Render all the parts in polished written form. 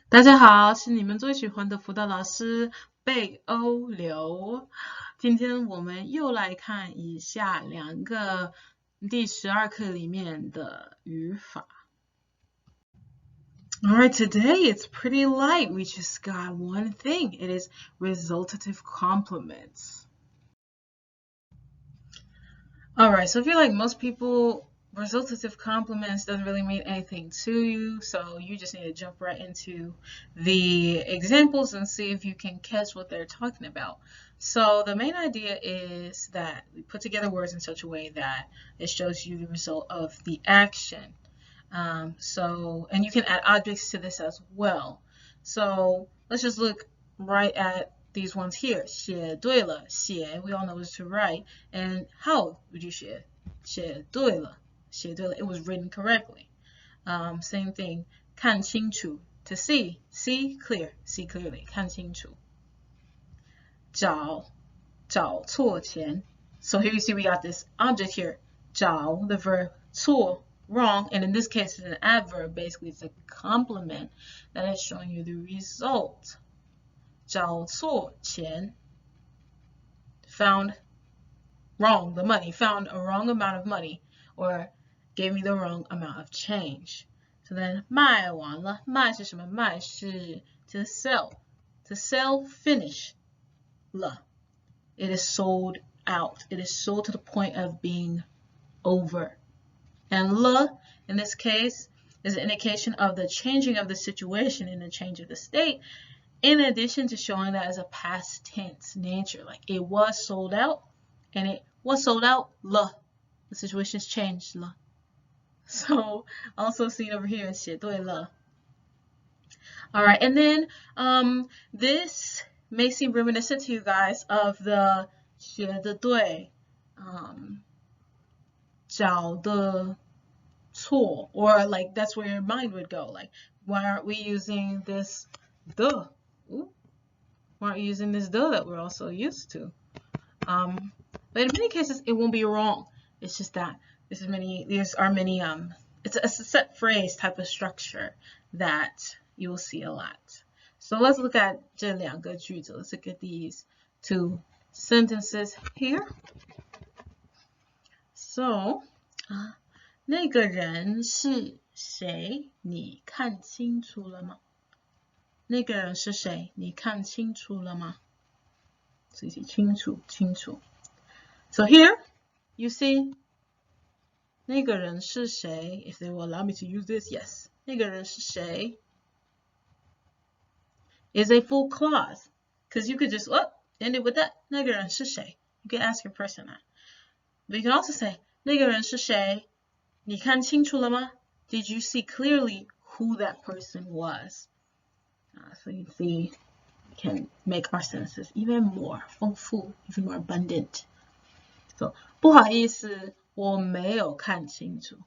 大家好，是你们最喜欢的辅导老师贝欧流。今天我们又来看以下两个第12课里面的语法。Alright, today it's pretty light. We just got one thing. It is resultative complements. Alright, so I feel like most people, resultative complements doesn't really mean anything to you, so you just need to jump right into the examples and see if you can catch what they're talking about. So the main idea is that we put together words in such a way that it shows you the result of the action. And you can add objects to this as well. So let's just look right at these ones here. 写对了，写 we all know is to write. And how would you 写？写对了，写对了 it was written correctly. Same thing. 看清楚 to see clear, see clearly. 看清楚。找错钱. So here you see we got this object here. 找 the verb 错 wrong, and in this case it's an adverb. Basically it's a complement that is showing you the result. 找错钱 found wrong the money, found a wrong amount of money, or gave me the wrong amount of change. So then 卖完了，卖是什么？卖是 to sell finish 了 it is sold out, it is sold to the point of being over. And 了 in this case is an indication of the changing of the situation and the change of the state, in addition to showing that as a past tense nature, like it was sold out and it was sold out 了 the situation's changed 了. So also seen over here 写对了. All right, and then this may seem reminiscent to you guys of the 写得对 找得错, or like that's where your mind would go, like why aren't we using this the? Ooh, why aren't you using this the that we're also used to? But in many cases it won't be wrong. It's just that these are many it's a set phrase type of structure that you will see a lot. So let's look at 这两个句子. Let's look at these two sentences here. So 那个人是谁？你看清楚了吗？那个人是谁？你看清楚了吗？自己清楚。So here you see 那个人是谁 if they will allow me to use this, yes. 那个人是谁 is a full clause, because you could just end it with that. 那个人是谁 You can ask your person that. But you can also say 那个人是谁你看清楚了吗 Did you see clearly who that person was? So you see, we can make our sentences even more 丰富 even more abundant. So 不好意思我没有看清楚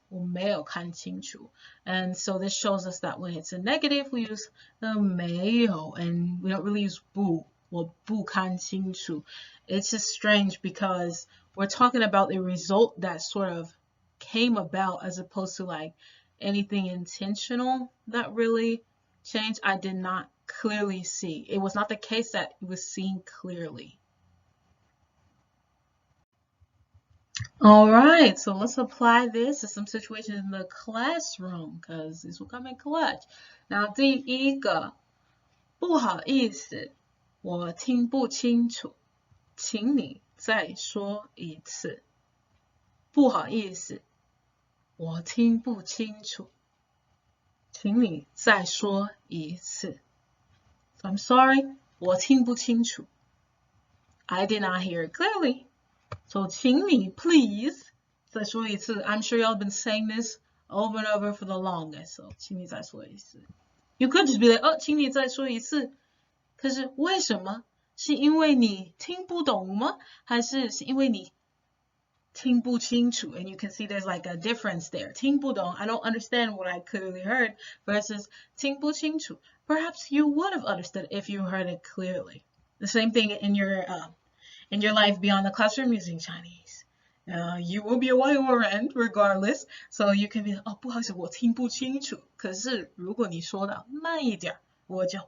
And so this shows us that when it's a negative we use the 没有 and we don't really use 不 我不看清楚 It's just strange because we're talking about the result that sort of came about as opposed to like anything intentional that really changed. I did not clearly see. It was not the case that it was seen clearly. All right, so let's apply this to some situations in the classroom because this will come in clutch. Now, 第一个，不好意思，我听不清楚，请你再说一次。不好意思，我听不清楚，请你再说一次。So I'm sorry, 我听不清楚。I did not hear it clearly. So 请你 please 再说一次. I'm sure y'all been saying this over and over for the longest. So 请你再说一次. You could just be like, 请你再说一次。可是为什么？是因为你听不懂吗？还是因为你听不清楚 And you can see there's like a difference there. 听不懂 I don't understand what I clearly heard versus 听不清楚 Perhaps you would have understood if you heard it clearly. The same thing in your life beyond the classroom using Chinese. You will be a YOR end regardless. So you can be like, 不好意思，我听不清楚。可是如果你说的慢一点，我就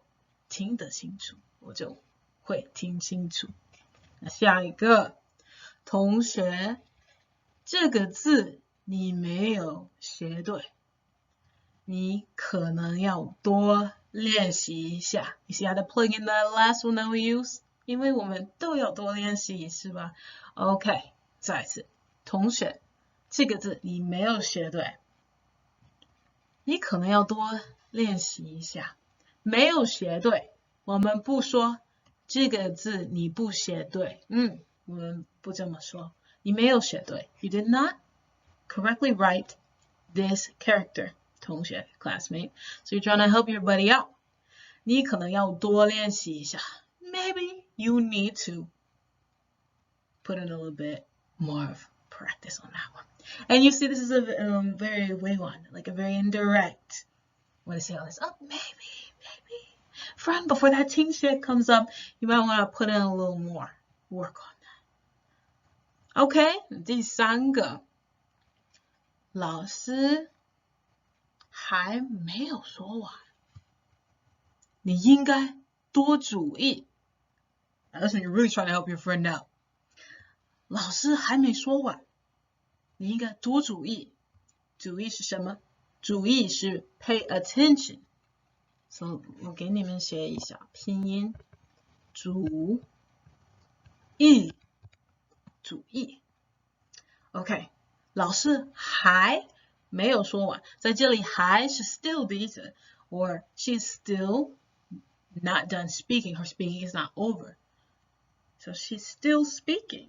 听得清楚，我就会听清楚。那下一个，同学，这个字你没有学对，你可能要多练习一下。You see how to plug in the last one that we use? 因为我们都要多练习，是吧 ？OK， 再一次，同学，这个字你没有学对，你可能要多练习一下。没有学对，我们不说这个字你不写对，我们不这么说。你没有写对 ，You did not correctly write this character， 同学 classmate。So you're trying to help your buddy out。你可能要多练习一下。Maybe you need to put in a little bit more of practice on that one. And you see, this is a very way one, like a very indirect way to say all this. Oh, maybe. Friend, before that ting shit comes up, you might want to put in a little more work on that. OK， 第三个，老师还没有说完，你应该多注意。That's when you're really trying to help your friend out. 老师还没说完，你应该多注意。注意是什么？注意是 pay attention。So 我给你们写一下拼音，注意，注意。OK， 老师还没有说完，在这里还是 still 的意思 ，or she's still not done speaking. Her speaking is not over. So she's still speaking.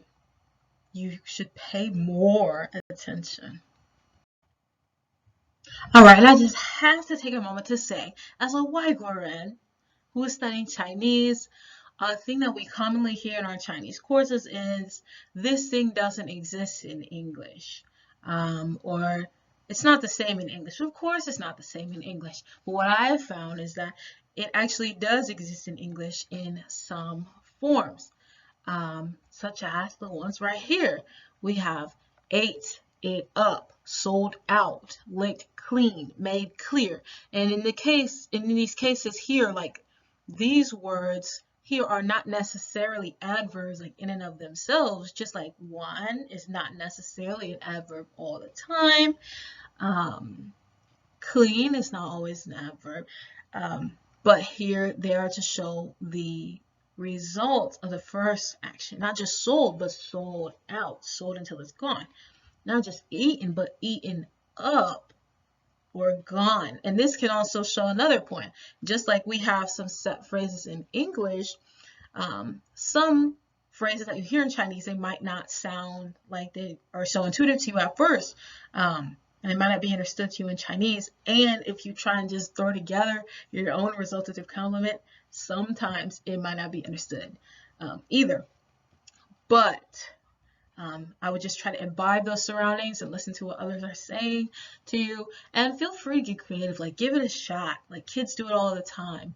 You should pay more attention. All right, and I just have to take a moment to say, as a white Korean who is studying Chinese, a thing that we commonly hear in our Chinese courses is this thing doesn't exist in English, or it's not the same in English. Of course, it's not the same in English. But what I have found is that it actually does exist in English in some forms, such as the ones right here. We have ate it up, sold out, licked clean, made clear. And in these cases here, like these words here are not necessarily adverbs like in and of themselves, just like one is not necessarily an adverb all the time. Clean is not always an adverb. But here they are to show the result of the first action, not just sold, but sold out, sold until it's gone. Not just eaten, but eaten up or gone. And this can also show another point. Just like we have some set phrases in English, some phrases that you hear in Chinese, they might not sound like they are so intuitive to you at first. And it might not be understood to you in Chinese. And if you try and just throw together your own resultative complement, sometimes it might not be understood either. But I would just try to imbibe those surroundings and listen to what others are saying to you. And feel free to get creative. Like, give it a shot. Like, kids do it all the time.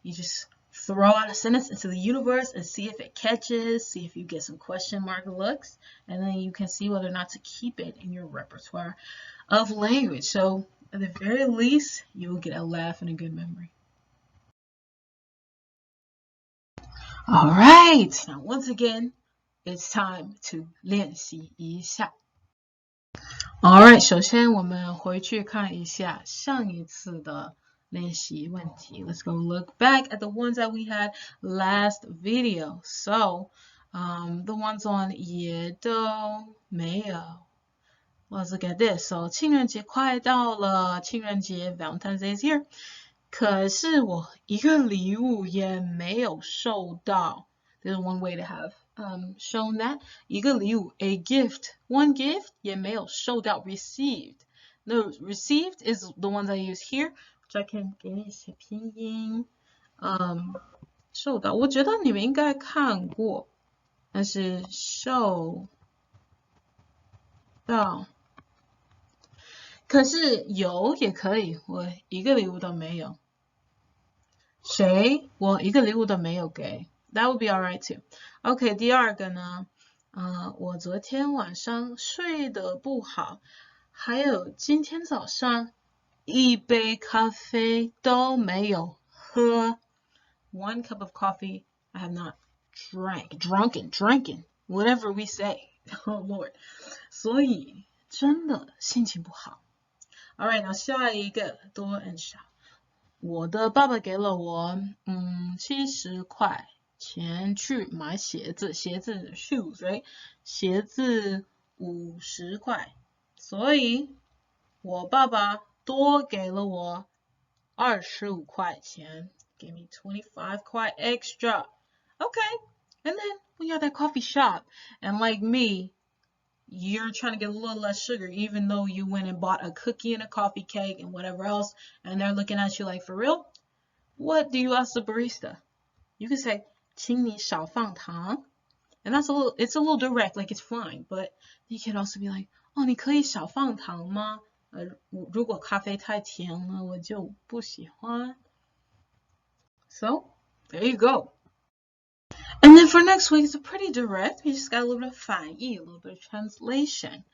You just throw out a sentence into the universe and see if it catches, see if you get some question mark looks, and then you can see whether or not to keep it in your repertoire of language. So at the very least, you will get a laugh and a good memory. All right, now once again, it's time to 练习一下。All right, 首先我们回去看一下上一次的练习问题。Let's go look back at the ones that we had last video. So, the ones on 也都没有。Let's look at this. So, 情人节快到了，情人节 Valentine's Day is here. 可是我一个礼物也没有收到。There's one way to have shown that. 一个礼物 a gift, one gift 也没有收到 received. No, received is the ones I use here, which I can 给你写拼音。收到，我觉得你们应该看过，但是收到。可是有也可以，我一个礼物都没有。谁？我一个礼物都没有给。That would be alright too. OK， 第二个呢？我昨天晚上睡得不好，还有今天早上一杯咖啡都没有喝 1 cup of coffee. I have not drinking, whatever we say. Oh Lord. 所以真的心情不好。Alright, now 下一个多 and 少。我的爸爸给了我70块钱去买鞋子 shoes, right? 鞋子50块，所以我爸爸多给了我25块钱 Give me 25 块 extra. Okay, and then when you're at that coffee shop, and like me, you're trying to get a little less sugar, even though you went and bought a cookie and a coffee cake and whatever else, and they're looking at you like, for real? What do you ask the barista? You can say, 请你少放糖. And it's a little direct, like it's fine, but you can also be like, 哦，你可以少放糖吗？如果咖啡太甜了，我就不喜欢。So, there you go. And then for next week, it's pretty direct. We just got a little bit of 翻译, a little bit of translation.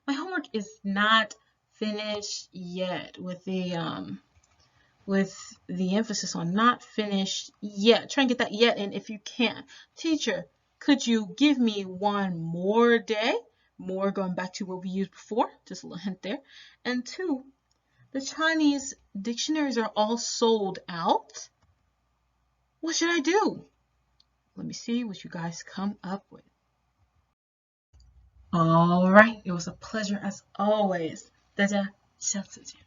My homework is not finished yet with the emphasis on not finished yet. Try and get that yet in if you can. Teacher, could you give me 1 more day? More going back to what we used before. Just a little hint there. And 2, the Chinese dictionaries are all sold out. What should I do? Let me see what you guys come up with. All right, it was a pleasure as always. 大家下次见。